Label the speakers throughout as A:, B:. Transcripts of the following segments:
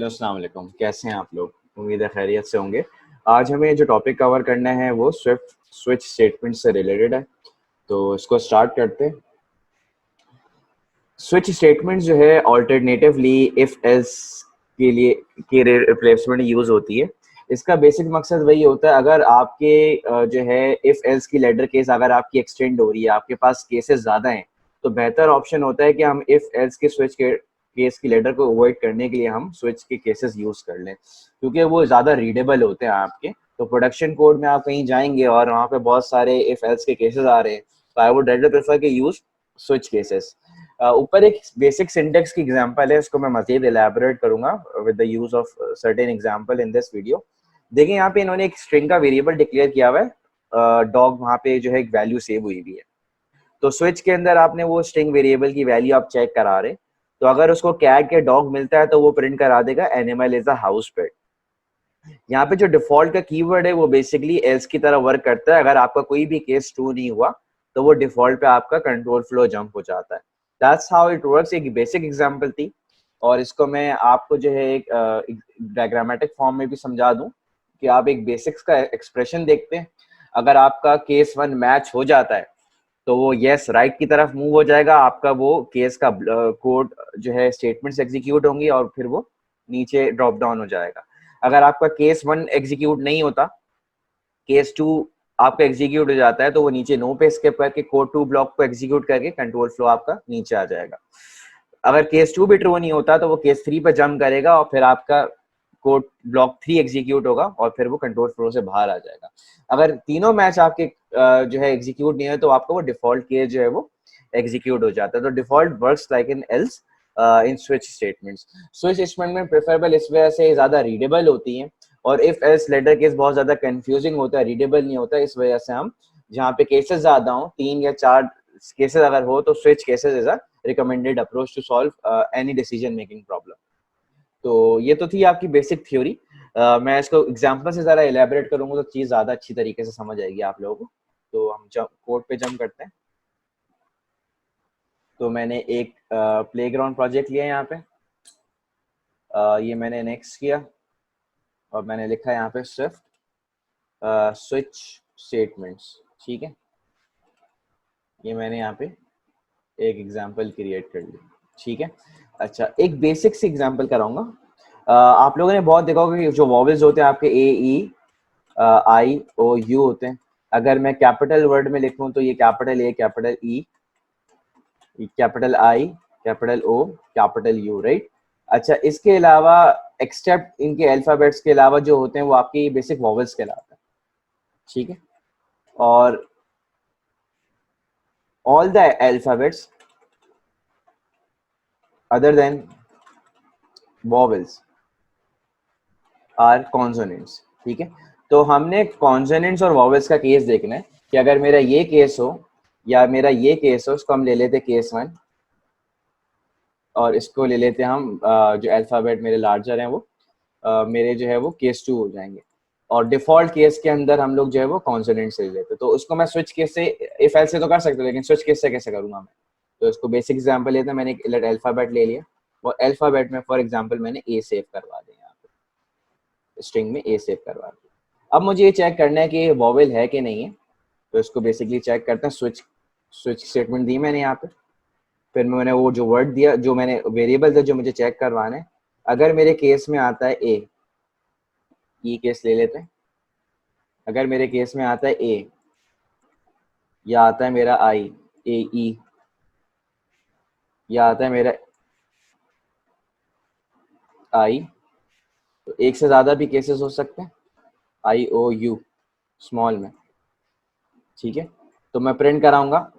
A: Hello, अस्सलाम वालेकुम। कैसे हैं आप लोग? उम्मीद है खैरियत से होंगे। आज हमें जो टॉपिक कवर करना है वो स्विफ्ट स्विच स्टेटमेंट से रिलेटेड है, तो इसको स्टार्ट करते हैं। स्विच स्टेटमेंट जो है अल्टरनेटिवली इफ एल्स के लिए के रिप्लेसमेंट यूज होती है। इसका बेसिक मकसद वही होता है, अगर आपके जो है इफ एल्स की लेटर केस अगर आपकी एक्सटेंड हो रही है, आपके पास केसेस ज़्यादा हैं, तो बेहतर ऑप्शन होता है कि हम इफ एल्स के स्विच के केस की लेटर को अवॉइड करने के लिए हम स्विच के केसेस यूज कर लें, क्योंकि वो ज़्यादा रीडेबल होते हैं आपके। तो प्रोडक्शन कोड में आप कहीं जाएंगे और वहाँ पे बहुत सारे इफ एल्स के केसेस आ रहे हैं, तो आई वुड रेदर प्रेफर के यूज स्विच केसेस। ऊपर एक बेसिक सिंटेक्स की एग्जांपल है, इसको मैं मजीद एलैबोरेट करूंगा with the use of certain example in this video. देखिए यहाँ पे इन्होंने एक स्ट्रिंग का वेरिएबल डिक्लेयर किया हुआ है, डॉग वहाँ पे जो है एक वैल्यू सेव हुई हुई है। तो स्विच के अंदर आपने वो स्ट्रिंग वेरिएबल की वैल्यू आप चेक करा रहे, तो अगर उसको कैट के डॉग मिलता है तो वो प्रिंट करा देगा एनिमल इज अ हाउस पेट। यहाँ पे जो डिफॉल्ट का कीवर्ड है वो बेसिकली एल्स की तरह वर्क करता है। अगर आपका कोई भी केस ट्रू नहीं हुआ तो वो डिफॉल्ट पे आपका कंट्रोल फ्लो जंप हो जाता है। That's how it works. एक बेसिक एग्जांपल थी, और इसको मैं आपको जो है एक डायग्रामेटिक फॉर्म में भी समझा दूं कि आप एक बेसिक्स का एक्सप्रेशन देखते हैं। अगर आपका केस वन मैच हो जाता है तो वो यस राइट की तरफ मूव हो जाएगा, आपका वो केस का कोड जो है स्टेटमेंट्स एग्जीक्यूट होंगी और फिर वो नीचे ड्रॉप डाउन हो जाएगा। अगर आपका केस वन एग्जीक्यूट नहीं होता, केस टू आपका एग्जीक्यूट हो जाता है, तो वो नीचे नो पे स्किप करके कोड टू ब्लॉक को एग्जीक्यूट करके कंट्रोल फ्लो आपका नीचे आ जाएगा। अगर केस टू भी ट्रू नहीं होता तो वो केस थ्री पे जंप करेगा और फिर आपका कोड ब्लॉक थ्री एग्जीक्यूट होगा और फिर वो कंट्रोल फ्लो से बाहर आ जाएगा। अगर तीनों मैच आपके जो है एग्जीक्यूट नहीं है तो आपका वो डिफॉल्ट केस जो है वो एग्जीक्यूट हो जाता है। तो default works like in else in switch statements. Switch statement preferable इस वजह से ज़्यादा रीडेबल होती हैं, और इफ एल्स लेटर केस बहुत ज़्यादा कंफ्यूजिंग होता है, रीडेबल नहीं होता। इस वजह से हम जहाँ पे केसेस ज़्यादा हो, 3 या 4 केसेस अगर हो, तो switch cases is a recommended approach to solve any decision making problem. तो ये तो थी आपकी बेसिक थ्योरी। मैं इसको एग्जांपल से ज़रा एलैबोरेट करूंगा तो चीज़ ज़्यादा अच्छी तरीके से समझ आएगी आप लोगों को। तो हम कोड पे जंप करते हैं। तो मैंने एक प्लेग्राउंड प्रोजेक्ट लिया यहाँ पे, ये मैंने नेक्स्ट किया और मैंने लिखा यहाँ पे स्विफ्ट स्विच स्टेटमेंट्स। ठीक है, ये मैंने यहाँ पे एक एग्जांपल क्रिएट कर ली। ठीक है, अच्छा एक बेसिक सी एग्जांपल कराऊंगा। आप लोगों ने बहुत देखा होगा कि जो वॉवेल्स होते हैं आपके ए ई आई ओ यू होते हैं। अगर मैं कैपिटल वर्ड में लिखूं तो ये capital A, capital E, capital I, capital O, capital U, right. अच्छा, इसके अलावा एक्सेप्ट इनके अल्फाबेट्स के अलावा जो होते हैं वो आपके बेसिक वॉवेल्स कहलाते हैं। ठीक है, और all the alphabets other than vowels are consonants। ठीक है, तो हमने कॉन्सोनेंट्स और वॉवेल्स का केस देखना है कि अगर मेरा ये केस हो या मेरा ये केस हो, उसको हम ले लेते केस वन, और इसको ले लेते हम जो अल्फाबेट मेरे लार्जर हैं वो मेरे जो है वो केस टू हो जाएंगे, और डिफॉल्ट केस के अंदर हम लोग जो है वो कॉन्सोनेंट से ले लेते। तो उसको मैं स्विच केस से इफ एल्स से तो कर सकते हो, लेकिन स्विच केस से कैसे करूंगा मैं? तो इसको बेसिक एग्जांपल लेते हैं। मैंने एक अल्फाबेट ले लिया और अल्फाबेट में फॉर एग्जांपल मैंने ए सेव करवा दिया, यहाँ पे स्ट्रिंग में ए सेव करवा दिया। अब मुझे ये चेक करना है कि ये वॉवेल है कि नहीं है, तो इसको बेसिकली चेक करते हैं। स्विच स्विच स्टेटमेंट दी मैंने यहाँ पे, फिर मैंने वो जो वर्ड दिया, जो मैंने वेरिएबल था जो मुझे चेक करवाना है। अगर मेरे केस में आता है ए, ई केस ले लेते हैं। अगर मेरे केस में आता है ए, या आता है मेरा आई, ए ई, या आता है मेरा आई, तो एक से ज्यादा भी केसेस हो सकते हैं, आई ओ यू स्मॉल में। ठीक है, तो मैं प्रिंट कराऊंगा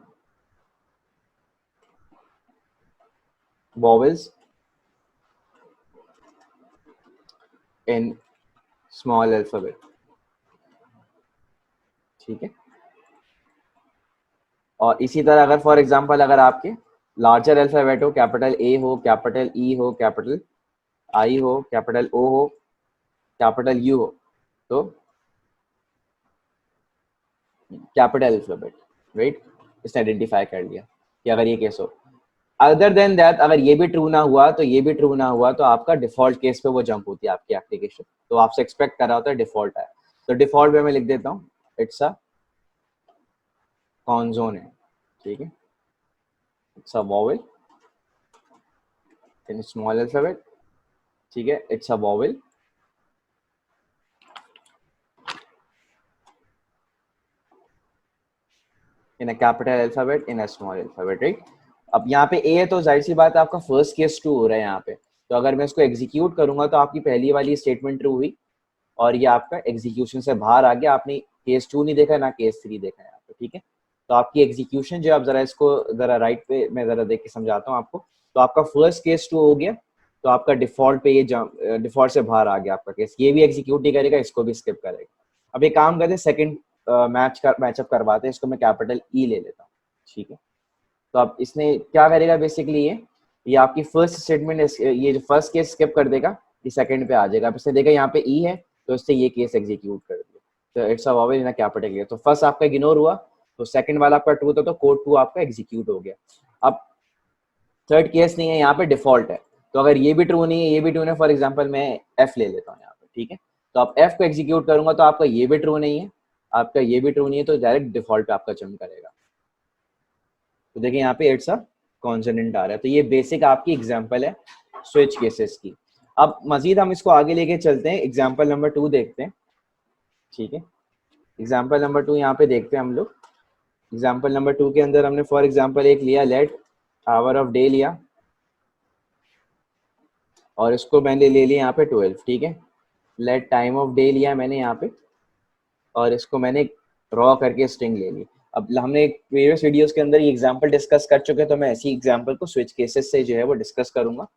A: वॉवेल्स इन स्मॉल अल्फाबेट। ठीक है, और इसी तरह अगर फॉर एग्जांपल अगर आपके लार्जर अल्फाबेट हो, कैपिटल ए हो, कैपिटल ई हो, कैपिटल आई हो, कैपिटल ओ हो, कैपिटल यू हो, तो कैपिटल अल्फाबेट, राइट। इसने आइडेंटिफाई कर लिया कि अगर ये केस हो। अदर देन दैट अगर ये भी ट्रू ना हुआ तो ये भी ट्रू ना हुआ तो आपका डिफॉल्ट केस पे वो जंप होती है आपकी एप्लीकेशन, तो आपसे एक्सपेक्ट कर रहा होता है डिफॉल्ट है, तो डिफॉल्ट पे मैं लिख देता हूँ इट्स अ कॉन्सोनेंट, ठीक है, it's a vowel in small alphabet, ठीक है, it's a vowel in a capital alphabet in a small alphabet, right. अब यहाँ पे ए है तो जाहिर सी बात है आपका फर्स्ट केस ट्रू हो रहा है यहाँ पे, तो अगर मैं इसको एग्जीक्यूट करूंगा तो आपकी पहली वाली स्टेटमेंट ट्रू हुई और ये आपका एग्जीक्यूशन से बाहर आ गया, आपने केस 2 नहीं देखा ना केस 3 देखा है यहाँ पे, ठीक है। तो आपकी एग्जीक्यूशन जो, आप जरा इसको जरा राइट पे मैं जरा देख के समझाता हूँ आपको, तो आपका फर्स्ट केस 2 हो गया, तो आपका डिफॉल्ट पे ये डिफॉल्ट से बाहर आ गया आपका केस, ये भी एग्जीक्यूट नहीं करेगा, इसको भी स्किप करेगा। अब एक काम करते हैं, सेकंड मैचअप करवाते हैं, इसको मैं कैपिटल ई ले लेता हूँ, ठीक है। तो अब इसने क्या करेगा बेसिकली, ये आपकी फर्स्ट स्टेटमेंट, ये जो फर्स्ट केस स्किप कर देगा, ये सेकंड पे आ जाएगा। अब इसने देखा यहाँ पे ई है तो इससे ये केस एग्जीक्यूट कर दिया, तो it's a vowel in a capital A, तो फर्स्ट आपका इग्नोर हुआ, तो सेकंड वाला आपका ट्रू था, तो कोड 2 आपका एग्जीक्यूट हो गया। अब थर्ड केस नहीं है, यहाँ पे डिफॉल्ट है, तो अगर ये भी ट्रू नहीं है ये भी ट्रू नहीं है, फॉर एग्जाम्पल मैं एफ ले लेता हूँ यहाँ पे, ठीक है। तो आप एफ को एग्जीक्यूट करूंगा तो आपका ये भी ट्रू नहीं है, आपका ये भी ट्रू नहीं है, तो डायरेक्ट डिफॉल्ट पे आपका जंप करेगा। तो देखिए यहाँ पे इट्स अ कॉन्सोनेंट आ रहा है, तो ये बेसिक आपकी एग्जांपल है स्विच केसेस की। अब मजीद हम इसको आगे लेके चलते हैं, एग्जांपल नंबर 2 देखते हैं, ठीक है। एग्जांपल नंबर 2 यहाँ पे देखते हैं हम लोग। एग्जांपल नंबर 2 के अंदर हमने फॉर एग्जांपल एक लिया, लेट आवर ऑफ डे लिया और इसको मैंने ले लिया यहाँ पे 12, ठीक है। लेट टाइम ऑफ डे लिया मैंने यहाँ पे और इसको मैंने रॉ करके स्ट्रिंग ले ली। अब हमने प्रीवियस वीडियोस के अंदर ये एग्जांपल डिस्कस कर चुके हैं, तो मैं ऐसी एग्जांपल को स्विच केसेस से जो है वो डिस्कस करूंगा।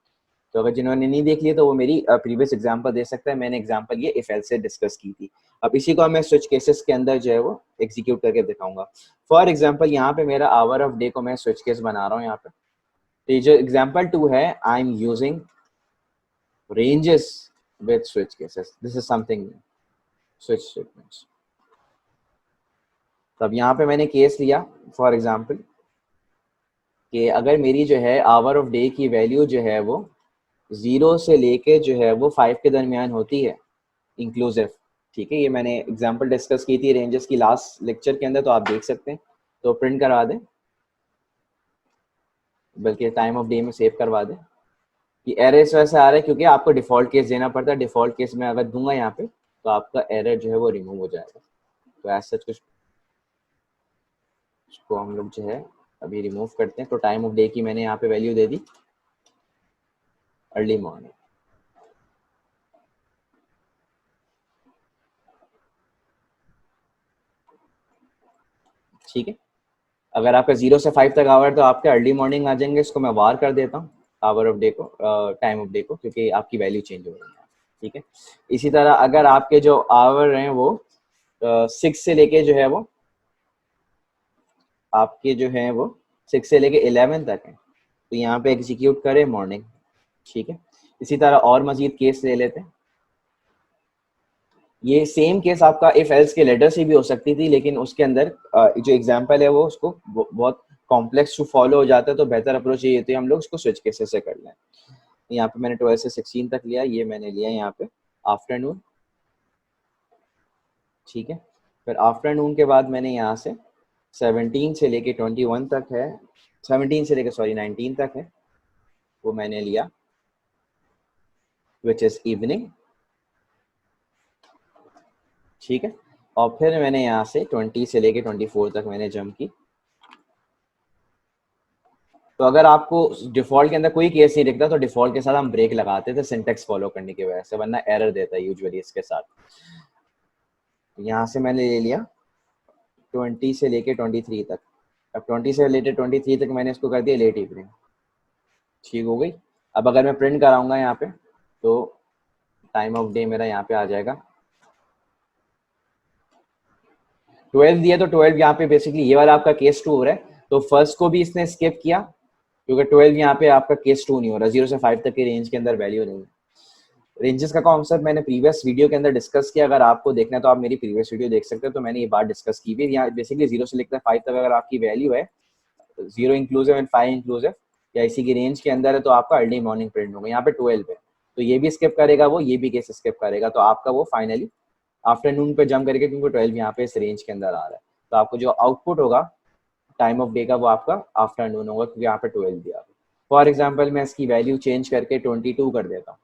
A: तो अगर जिन्होंने नहीं देख लिया तो वो मेरी प्रीवियस एग्जांपल दे सकता है, मैंने एग्जांपल ये इफ एल्स से डिस्कस की थी। अब इसी को मैं स्विच केसेस के अंदर जो है वो एग्जीक्यूट करके दिखाऊंगा। फॉर एग्जांपल यहाँ पे मेरा आवर ऑफ डे को मैं स्विच केस बना रहा हूँ यहाँ पे, तो ये जो एग्जांपल 2 है, I am using ranges with switch cases, this is something switch statements. तब यहाँ पे मैंने केस लिया फॉर एग्जांपल कि अगर मेरी जो है आवर ऑफ डे की वैल्यू जो है वो 0 से लेके जो है वो 5 के दरमियान होती है इंक्लूसिव, ठीक है। ये मैंने एग्जांपल डिस्कस की थी रेंजेस की लास्ट लेक्चर के अंदर, तो आप देख सकते हैं, तो प्रिंट करवा दें, बल्कि टाइम ऑफ डे में सेव करवा दें। कि एरर इस वजह से आ रहा है क्योंकि आपको डिफॉल्ट केस देना पड़ता है, डिफॉल्ट केस में अगर दूंगा यहाँ पे तो आपका एरर जो है वो रिमूव हो जाएगा। तो ऐसा कुछ इसको हम लोग जो है अभी रिमूव करते हैं। तो टाइम ऑफ डे की मैंने यहाँ पे वैल्यू दे दी अर्ली मॉर्निंग, ठीक है। अगर आपका 0 से 5 तक आवर तो आपके अर्ली मॉर्निंग आ जाएंगे, इसको मैं वार कर देता हूँ आवर ऑफ डे को, टाइम ऑफ डे को, क्योंकि आपकी वैल्यू चेंज हो रही है, ठीक है। इसी तरह अगर आपके जो आवर हैं वो 6 से लेके जो है वो आपके जो है वो 6 से लेके 11 तक है, तो यहाँ पे एग्जीक्यूट करें मॉर्निंग, ठीक है। इसी तरह और मजीद केस ले लेते हैं। ये सेम केस आपका इफ एल्स के लेटर से भी हो सकती थी, लेकिन उसके अंदर जो एग्जांपल है वो उसको बहुत कॉम्प्लेक्स टू फॉलो हो जाता है, तो बेहतर अप्रोच ये होती है हम लोग इसको स्विच केसेस से कर लें। यहाँ पे मैंने 12 से 16 तक लिया, ये मैंने लिया यहाँ पे आफ्टरनून, ठीक है। फिर आफ्टरनून के बाद मैंने यहाँ से 17 से लेके 21 तक है, 17 से लेके सॉरी 19 तक है, वो मैंने लिया विच इज इवनिंग, ठीक है। और फिर मैंने यहाँ से 20 से लेके 24 तक मैंने जंप की। तो अगर आपको डिफॉल्ट के अंदर कोई केस नहीं दिखता तो डिफॉल्ट के साथ हम ब्रेक लगाते थे सिंटेक्स फॉलो करने की वजह से, वरना एरर देता है यूजुअली इसके साथ। यहाँ से मैंने ले लिया 20 से लेके 23 तक। अब 20 से लेके 23 तक मैंने इसको कर दिया लेट इवनिंग, ठीक हो गई। अब अगर मैं प्रिंट कराऊंगा यहाँ पे तो टाइम ऑफ डे मेरा यहाँ पे आ जाएगा 12 दिया, तो 12 यहाँ पे बेसिकली ये वाला आपका केस 2 हो रहा है, तो फर्स्ट को भी इसने स्किप किया क्योंकि 12 यहाँ पे आपका केस 2 नहीं हो रहा, 0 से 5 तक की रेंज के अंदर वैल्यू नहीं है। रेंजेस का कॉन्सेप्ट मैंने प्रीवियस वीडियो के अंदर डिस्कस किया, अगर आपको देखना है तो आप मेरी प्रीवियस वीडियो देख सकते हो, तो मैंने ये बात डिस्कस की भी। यहाँ बेसिकली 0 से लेकर 5 तक अगर आपकी वैल्यू है 0 इंक्लूसिव एंड 5 इंक्लूसिव, या इसी की रेंज के अंदर है तो आपका अर्ली मॉर्निंग प्रिंट होगा। यहाँ पे 12 है तो ये भी स्किप करेगा, वो ये भी केस स्किप करेगा, तो आपका वो फाइनली आफ्टरनून पे जंप करेगा क्योंकि 12 यहाँ पे इस रेंज के अंदर आ रहा है। तो आपको जो आउटपुट होगा टाइम ऑफ डे का वो आपका आफ्टरनून होगा क्योंकि यहाँ पे 12 दिया। फॉर एग्जाम्पल मैं इसकी वैल्यू चेंज करके 22 कर देता हूँ,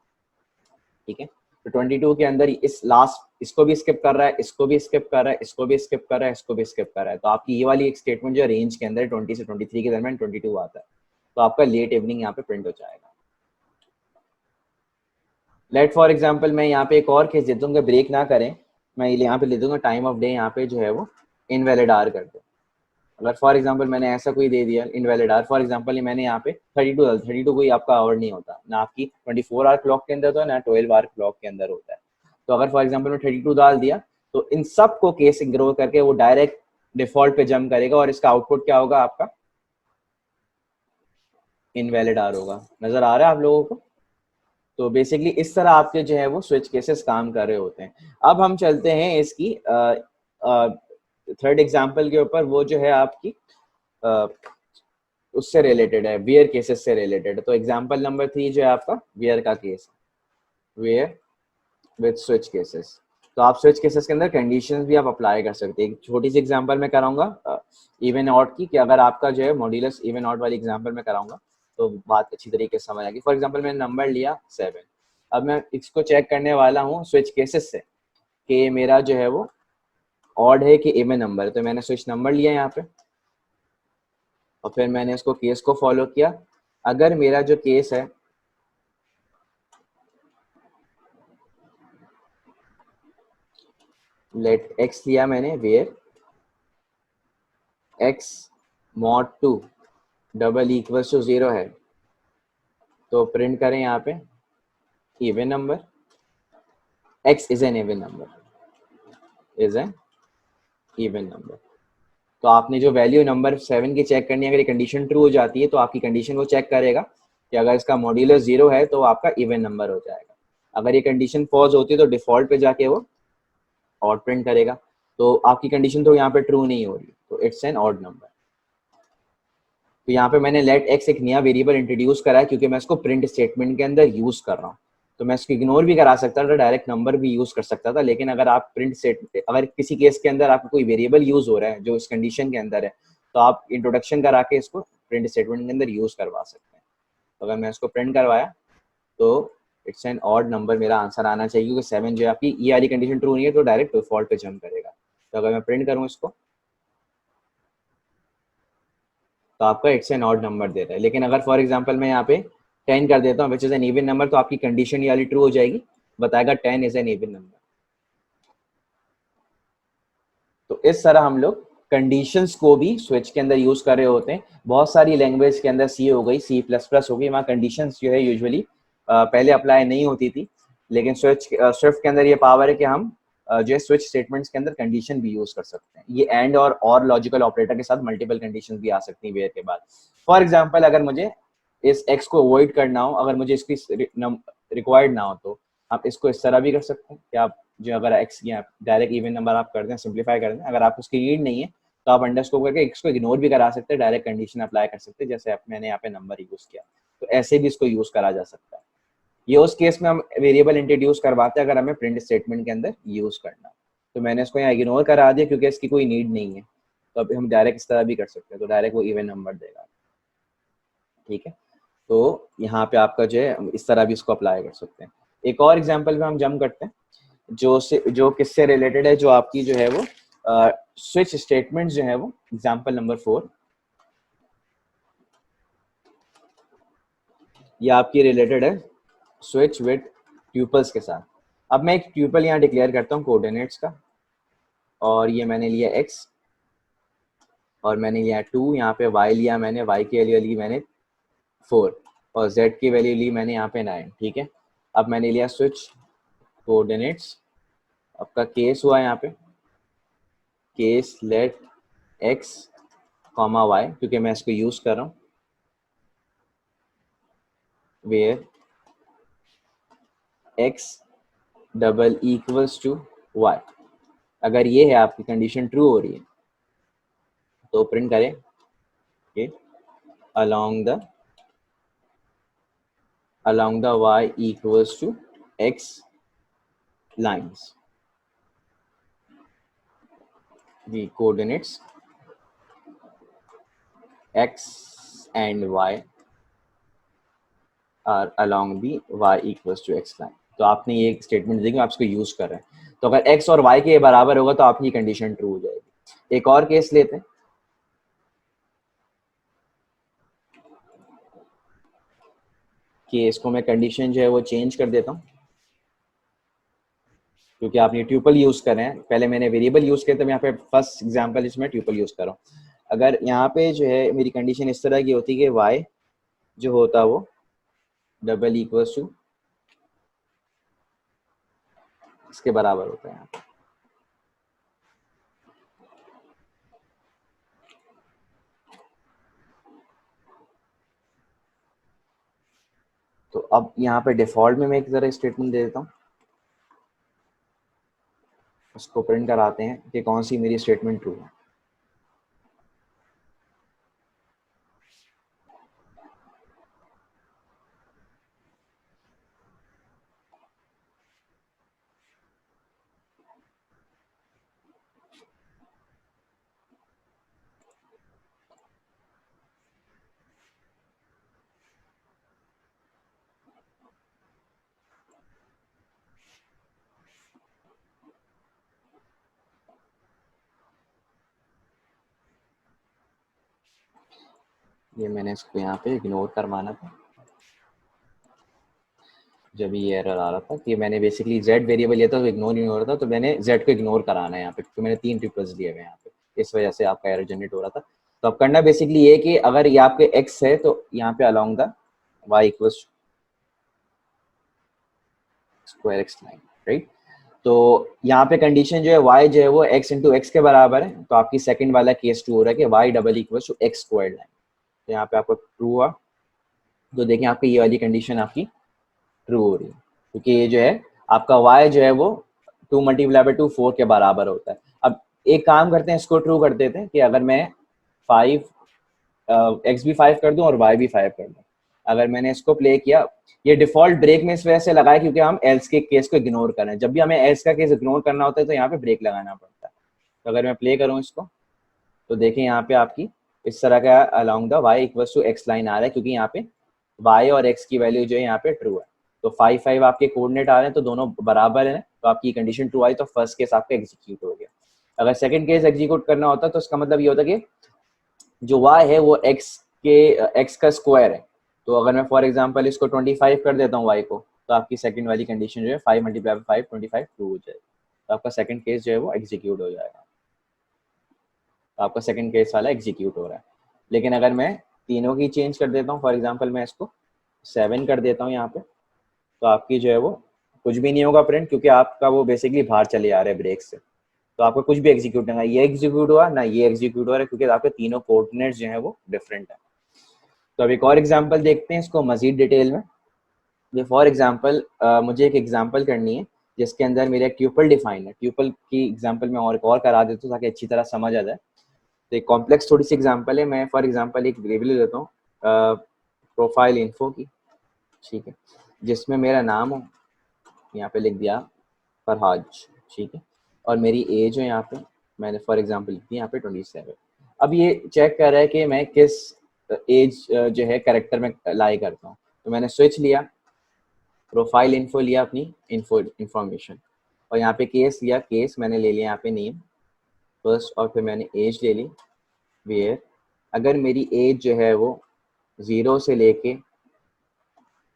A: ठीक है। तो 22 के अंदर इस लास्ट इसको भी स्किप कर रहा है, इसको भी स्किप कर रहा है, इसको भी स्किप कर रहा है, इसको भी स्किप कर रहा है। तो आपकी ये वाली एक स्टेटमेंट जो रेंज के अंदर 20 से 23 के दरमियान 22 आता है, तो आपका लेट इवनिंग यहाँ पे प्रिंट हो जाएगा। लेट फॉर एग्जाम्पल मैं यहाँ पे एक और केस देता हूँ, ब्रेक ना करें, मैं यहाँ पे ले दूंगा टाइम ऑफ डे यहाँ पे जो है वो इनवैलिड आर कर दो। अगर फॉर एग्जाम्पल मैंने ऐसा कोई दे दिया इनवैलिड आर, फॉर एग्जाम्पल मैंने यहाँ पे 32 कोई आपका आवर नहीं होता, ना आपकी 24 आवर क्लॉक के अंदर होता है ना 12 आवर क्लॉक के अंदर होता है। तो अगर फॉर एग्जाम्पल मैं 32 डाल दिया तो इन सब को केस इग्नोर करके वो डायरेक्ट डिफॉल्ट पे जंप करेगा और इसका आउटपुट क्या होगा आपका इनवैलिड आर होगा। नजर आ रहा है आप लोगों को? तो बेसिकली इस तरह आपके जो है वो स्विच केसेस काम कर रहे होते हैं। अब हम चलते हैं इसकी थर्ड एग्जाम्पल के ऊपर, वो जो है आपकी उससे रिलेटेड है, वेयर केसेस से रिलेटेड। तो एग्जाम्पल नंबर 3 जो है आपका वेयर का case, where with switch cases. तो आप स्विच केसेस के अंदर कंडीशंस भी आप अप्लाई कर सकते हैं। एक छोटी सी एग्जांपल मैं कराऊंगा इवन ऑड की, कि अगर आपका जो है मॉड्यूलस इवन ऑड वाली एग्जांपल मैं कराऊंगा तो बात अच्छी तरीके से समझ आएगी। फॉर एग्जांपल मैंने नंबर लिया 7, अब मैं इसको चेक करने वाला हूँ स्विच केसेस से कि मेरा जो है वो ऑड है कि इवन नंबर है। तो मैंने स्विच नंबर लिया यहाँ पे और फिर मैंने इसको केस को फॉलो किया। अगर मेरा जो केस है लेट एक्स लिया मैंने, where x mod 2 double equals to 0 है, तो प्रिंट करें यहाँ पे even number, x is an even number, is an even number. तो आपने जो वैल्यू नंबर 7 की चेक करनी है, अगर ये कंडीशन ट्रू हो जाती है तो आपकी कंडीशन वो चेक करेगा कि अगर इसका मॉड्यूलस 0 है तो आपका इवन नंबर हो जाएगा। अगर ये कंडीशन फॉल्स होती है तो डिफॉल्ट पे जाके वो ऑड प्रिंट करेगा। तो आपकी कंडीशन तो यहाँ पे ट्रू नहीं हो रही, तो इट्स एन ऑड नंबर। तो यहाँ पे मैंने लेट एक्स एक नया वेरिएबल इंट्रोड्यूस करा है क्योंकि मैं इसको प्रिंट स्टेटमेंट के अंदर यूज कर रहा हूँ। तो मैं इसको इग्नोर भी करा सकता था, डायरेक्ट नंबर भी यूज कर सकता था, लेकिन अगर आप प्रिंट स्टेट अगर किसी केस के अंदर आपको कोई वेरिएबल यूज हो रहा है जो इस कंडीशन के अंदर है तो आप इंट्रोडक्शन करा के इसको प्रिंट स्टेटमेंट के अंदर यूज करवा सकते हैं। तो अगर मैं इसको प्रिंट करवाया तो इट्स एन ऑड नंबर मेरा आंसर आना चाहिए क्योंकि 7 जो है आपकी ये वाली कंडीशन ट्रू नहीं है तो डायरेक्ट डिफॉल्ट पे जंप करेगा। तो अगर मैं प्रिंट करूँ इसको तो आपका इट्स एन ऑड नंबर दे रहा है। लेकिन अगर फॉर एग्जांपल मैं यहाँ पे 10 कर देता हूँ which is an even number, तो आपकी कंडीशन ये वाली ट्रू हो जाएगी, बताएगा 10 इज एन इवन नंबर। तो इस तरह हम लोग कंडीशंस को भी स्विच के अंदर यूज कर रहे होते हैं। बहुत सारी लैंग्वेज के अंदर सी हो गई, सी प्लस प्लस हो गई, वहाँ कंडीशंस जो है यूजुअली पहले अप्लाई नहीं होती थी, लेकिन स्विफ्ट के अंदर ये पावर है कि हम जो है स्विच स्टेटमेंट्स के अंदर कंडीशन भी यूज कर सकते हैं। ये एंड और लॉजिकल ऑपरेटर के साथ मल्टीपल कंडीशन भी आ सकती हैं वेयर के बाद। फॉर एग्जाम्पल अगर मुझे इस एक्स को अवॉइड करना हो, अगर मुझे इसकी रिक्वायर्ड ना हो, तो आप इसको इस तरह भी कर सकते हैं कि आप जो अगर एक्स या डायरेक्ट इवन नंबर आप कर दें, सिंप्लीफाई कर दें, अगर आप उसकी रीड नहीं है तो आप अंडरस्कोर करके इसको इग्नोर भी करा सकते हैं, डायरेक्ट कंडीशन अप्लाई कर सकते हैं, जैसे मैंने यहाँ पे नंबर यूज किया। तो ऐसे भी इसको यूज करा जा सकता है। ये उस केस में हम वेरिएबल इंट्रोड्यूस करवाते हैं अगर हमें प्रिंट स्टेटमेंट के अंदर यूज करना। तो मैंने इसको यहाँ इग्नोर करा दिया क्योंकि इसकी कोई नीड नहीं है, तो अब हम डायरेक्ट इस तरह भी कर सकते हैं, तो डायरेक्ट वो इवन नंबर देगा। ठीक है, तो यहाँ पे आपका जो है इस तरह भी इसको अप्लाई कर सकते हैं। एक और एग्जाम्पल पे हम जंप करते हैं जो किससे रिलेटेड है, जो आपकी जो है वो स्विच स्टेटमेंट जो है वो एग्जाम्पल नंबर 4, ये आपकी रिलेटेड है स्विच विद ट्यूपल्स के साथ। अब मैं एक ट्यूपल यहाँ डिक्लेयर करता हूँ कोऑर्डिनेट्स का, और ये मैंने लिया x और मैंने लिया 2, यहाँ पे y लिया मैंने, y की वैल्यू ली मैंने 4 और z की वैल्यू ली मैंने यहाँ पे 9। ठीक है, अब मैंने लिया स्विच कोऑर्डिनेट्स, आपका केस हुआ यहाँ पे case let x comma y, क्योंकि मैं इसको यूज कर रहा हूँ, where x double equals to y। अगर ये है आपकी कंडीशन ट्रू हो रही है तो प्रिंट करें along the along the y equals to x lines. The coordinates x and y are along the y equals to x line. तो आपने ये स्टेटमेंट देखिए, आप इसको यूज कर रहे हैं, तो अगर x और y के बराबर होगा तो आपकी कंडीशन ट्रू हो जाएगी। एक और केस लेते हैं कि इसको मैं कंडीशन जो है वो चेंज कर देता हूँ, क्योंकि आप ये ट्यूपल यूज कर रहे हैं। पहले मैंने वेरिएबल यूज किया, तो मैं यहाँ पे फर्स्ट एग्जांपल इसमें ट्यूपल यूज कर रहा हूँ। अगर यहाँ पे जो है मेरी कंडीशन इस तरह की होती है कि y जो होता है वो डबल इक्वल्स टू इसके बराबर होता है यहाँ पे। तो अब यहाँ पे डिफॉल्ट में मैं एक जरा स्टेटमेंट दे देता हूँ, उसको प्रिंट कराते हैं कि कौन सी मेरी स्टेटमेंट ट्रू है। ये मैंने इसको यहाँ पे इग्नोर करवाना था जब ये एरर आ रहा था कि मैंने बेसिकली z वेरिएबल लिया था तो इग्नोर नहीं हो रहा था, तो मैंने z को इग्नोर कराना है यहाँ पे, तो मैंने 3 ट्रिपल्स दिए हुए यहाँ पे, इस वजह से आपका एरर जनरेट हो रहा था। तो अब करना बेसिकली ये कि अगर ये आपके x है तो यहाँ पे along the y equals square x line, right. तो यहाँ पे कंडीशन जो है y जो है वो x इंटू एक्स के बराबर है, तो आपकी सेकंड वाला केस ट्रू हो रहा है कि y double equals to x square line. तो यहाँ पे आपको ट्रू हुआ, तो देखें आपकी ये वाली कंडीशन आपकी ट्रू हो रही है, क्योंकि ये जो है आपका y जो है वो 2 मल्टीप्लाई बाई 2 4 के बराबर होता है। अब एक काम करते हैं, इसको ट्रू कर देते हैं कि अगर मैं 5 x भी 5 कर दूं और y भी 5 कर दूं, अगर मैंने इसको प्ले किया, ये डिफॉल्ट ब्रेक में इस वजह से लगाया क्योंकि हम एल्स के केस को इग्नोर कर रहे हैं। जब भी हमें एल्स का केस इग्नोर करना होता है तो यहाँ पे ब्रेक लगाना पड़ता है। तो अगर मैं प्ले करूँ इसको, तो देखें यहाँ पे आपकी इस तरह का along the y equals to x line आ रहा है, क्योंकि यहाँ पे y और x की वैल्यू जो है यहाँ पे ट्रू है। तो 5 5 आपके कोऑर्डिनेट आ रहे हैं, तो दोनों बराबर हैं, तो आपकी कंडीशन ट्रू आई, तो फर्स्ट केस आपका एग्जीक्यूट हो गया। अगर सेकंड केस एग्जीक्यूट करना होता तो इसका मतलब ये होता कि जो y है वो x का स्क्वायर है। तो अगर मैं फॉर एग्जांपल इसको 25 कर देता हूँ y को, तो आपकी सेकंड वाली कंडीशन जो है 5 मल्टीप्लाई बाई 5 25 ट्रू हो जाएगी, तो आपका सेकंड केस जो है वो एग्जीक्यूट हो जाएगा। तो आपका सेकंड केस वाला एग्जीक्यूट हो रहा है। लेकिन अगर मैं तीनों की चेंज कर देता हूँ, फॉर एग्जांपल मैं इसको 7 कर देता हूँ यहाँ पे, तो आपकी जो है वो कुछ भी नहीं होगा प्रिंट, क्योंकि आपका वो बेसिकली बाहर चले आ रहे हैं ब्रेक से, तो आपको कुछ भी एग्जीक्यूट नहीं, ये एग्जीक्यूट हुआ ना ये एग्जीक्यूट हो रहा है, क्योंकि आपके तीनों कोऑर्डिनेट्स जो है वो डिफरेंट है। तो अब एक और एग्जांपल देखते हैं इसको मजीद डिटेल में। ये फॉर एग्जांपल मुझे एक एग्जांपल करनी है जिसके अंदर मेरा ट्यूपल डिफाइन है। ट्यूपल की एग्जांपल मैं और करा देता हूँ ताकि अच्छी तरह समझ आ जाए। तो एक कॉम्प्लेक्स थोड़ी सी एग्जांपल है, मैं फॉर एग्जांपल एक वेरिएबल ले लेता हूँ प्रोफाइल इन्फो की, ठीक है, जिसमें मेरा नाम हो, यहाँ पे लिख दिया फरहाज, ठीक है, और मेरी एज है यहाँ पे मैंने फॉर एग्जांपल लिख दी यहाँ पे 27। अब ये चेक कर रहा है कि मैं किस एज जो है कैरेक्टर में लाई करता हूँ, तो मैंने स्विच लिया, प्रोफाइल इन्फो लिया अपनी इंफॉर्मेशन, और यहाँ पे केस लिया, केस मैंने ले लिया यहाँ पे नेम फर्स्ट, और फिर मैंने एज ले ली वेयर। अगर मेरी एज जो है वो 0 से लेके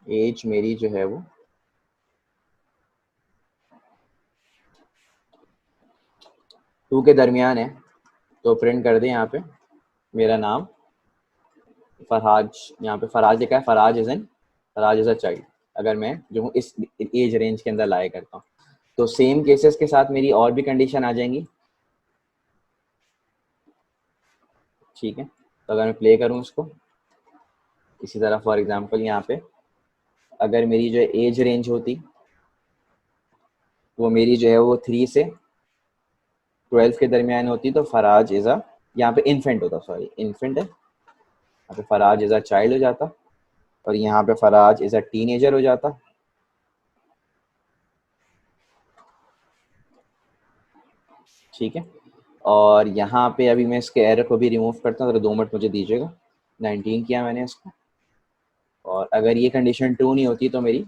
A: एज मेरी जो है वो 2 के दरमियान है, तो प्रिंट कर दे यहाँ पे मेरा नाम फरहाज, यहाँ पे फरहाज लिखा है, फरहाज इज अ चाइल्ड, अगर मैं जो हूँ इस एज रेंज के अंदर लाया करता हूँ। तो सेम केसेस के साथ मेरी और भी कंडीशन आ जाएंगी, ठीक है। तो अगर मैं प्ले करूँ इसको इसी तरह, फॉर एग्जांपल यहाँ पे अगर मेरी जो एज रेंज होती वो मेरी जो है वो 3 से 12 के दरमियान होती, तो फराज इज़ अ, यहाँ पे इन्फेंट होता, सॉरी इन्फेंट है, यहाँ पे फराज इज़ अ चाइल्ड हो जाता, और यहाँ पे फराज इज़ अ टीनेजर हो जाता। ठीक है, और यहाँ पे अभी मैं इसके एरर को भी रिमूव करता हूँ, तो 2 मिनट मुझे दीजिएगा। 19 किया मैंने इसको, और अगर ये कंडीशन ट्रू नहीं होती तो मेरी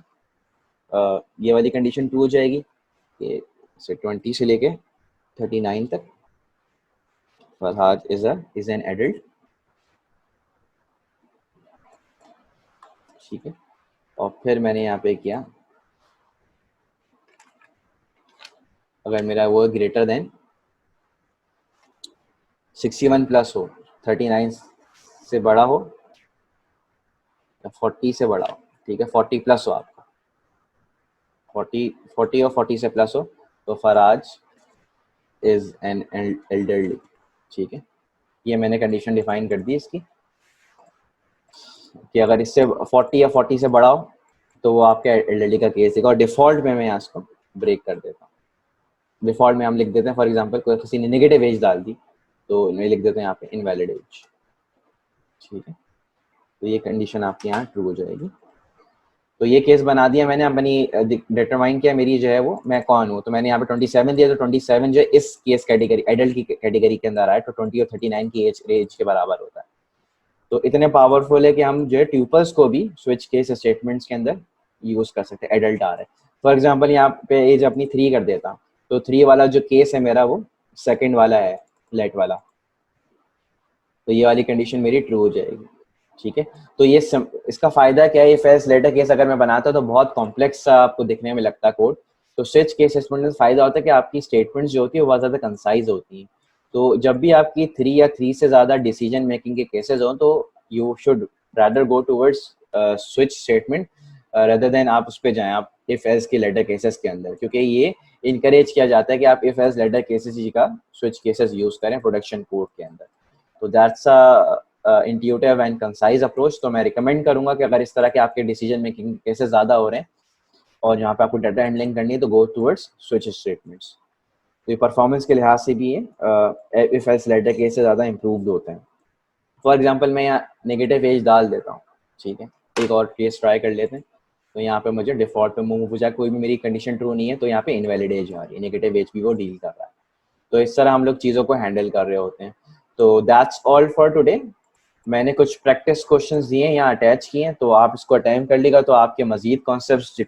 A: ये वाली कंडीशन ट्रू हो जाएगी कि 20 से लेके 39 तक फरहाद इज एन एडल्ट। ठीक है, और फिर मैंने यहाँ पे किया, अगर मेरा वो ग्रेटर देन 61 प्लस हो, 39 से बड़ा हो या 40 से बड़ा हो, ठीक है, 40 प्लस हो आपका, 40 और 40 से प्लस हो, तो फराज इज एन एल्डरली। ठीक है, ये मैंने कंडीशन डिफाइन कर दी इसकी कि अगर इससे 40 या 40 से बड़ा हो तो वो आपके एल्डरली का केस देगा। और डिफ़ॉल्ट में मैं यहाँ इसको ब्रेक कर देता हूँ। डिफ़ॉल्ट में हम लिख देते हैं, फॉर एग्जांपल कोई किसी ने नेगेटिव एज डाल दी तो मैं लिख देते हैं यहाँ पे इनवैलिड एज। ठीक है, तो ये कंडीशन आपके यहाँ ट्रू हो जाएगी। तो ये केस बना दिया मैंने, अपनी डिटरमाइन किया मेरी जो है वो मैं कौन हूँ, तो मैंने यहाँ पे 27 दिया, तो 27 जो है इस केस कैटेगरी एडल्ट की कैटेगरी के अंदर आया, तो 20 और 39 की एज के बराबर होता है। तो इतने पावरफुल है कि हम जो है ट्यूपल्स को भी स्विच केस स्टेटमेंट्स के अंदर यूज कर सकते हैं। एडल्ट आ रहा है, फॉर एग्जांपल यहाँ पे एज अपनी 3 कर देता, तो 3 वाला जो केस है मेरा वो सेकंड वाला है, लेट वाला, तो ये वाली कंडीशन मेरी ट्रू हो जाएगी। ठीक है, तो ये इसका फायदा क्या है, ये फेस लेटर केस अगर मैं बनाता तो बहुत कॉम्प्लेक्स सा आपको दिखने में लगता कोड, तो स्विच केस स्टेटमेंट में फायदा होता है कि आपकी स्टेटमेंट्स जो होती है वो बहुत ज़्यादा कंसाइज होती हैं। तो जब भी आपकी 3 या 3 से ज़्यादा डिसीजन मेकिंग के केसेस हों तो you should rather go towards switch statement rather than आप उस पर जाएँ, आप इफ एल्स के लेटर केसेस के अंदर, क्योंकि ये इनकरेज किया जाता है कि आप इफ एल्स लेटर केसेस का स्विच केसेस यूज़ करें प्रोडक्शन कोड के अंदर। तो that's a intuitive and concise approach. तो मैं रिकमेंड करूंगा कि अगर इस तरह के आपके डिसीजन मेकिंग केसेस ज़्यादा हो रहे हैं और यहाँ पे आपको डाटा हैंडलिंग करनी है तो गो टूवर्ड्स स्विच स्टेटमेंट्स। तो ये परफॉर्मेंस के लिहाज से भी ये इफ एल्स लेटर केस से ज़्यादा इम्प्रूव्ड होते हैं। फॉर एग्जांपल मैं यहाँ नेगेटिव एज डाल देता हूँ। ठीक है, एक और केस ट्राई कर लेते हैं। तो यहाँ पे मुझे डिफॉल्ट पे मूव हो जाए, कोई भी मेरी कंडीशन ट्रू नहीं है तो यहाँ पे इनवैलिड एज आ रही है, नेगेटिव एज भी वो डील कर रहा है। तो इस तरह हम लोग चीज़ों को हैंडल कर रहे होते हैं। तो दैट्स ऑल फॉर टुडे। मैंने कुछ प्रैक्टिस क्वेश्चंस दिए हैं यहाँ अटैच किए हैं, तो आप इसको अटेम्प्ट कर लीजिएगा तो आपके मजीद कॉन्सेप्ट्स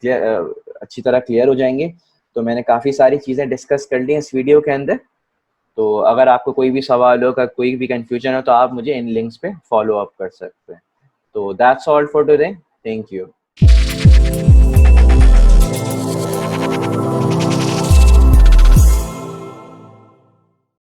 A: अच्छी तरह क्लियर हो जाएंगे। तो मैंने काफ़ी सारी चीज़ें डिस्कस कर ली हैं इस वीडियो के अंदर। तो अगर आपको कोई भी सवाल हो, कोई भी कंफ्यूजन हो तो आप मुझे इन लिंक्स पे फॉलो अप कर सकते हैं। तो that's all for today, thank you.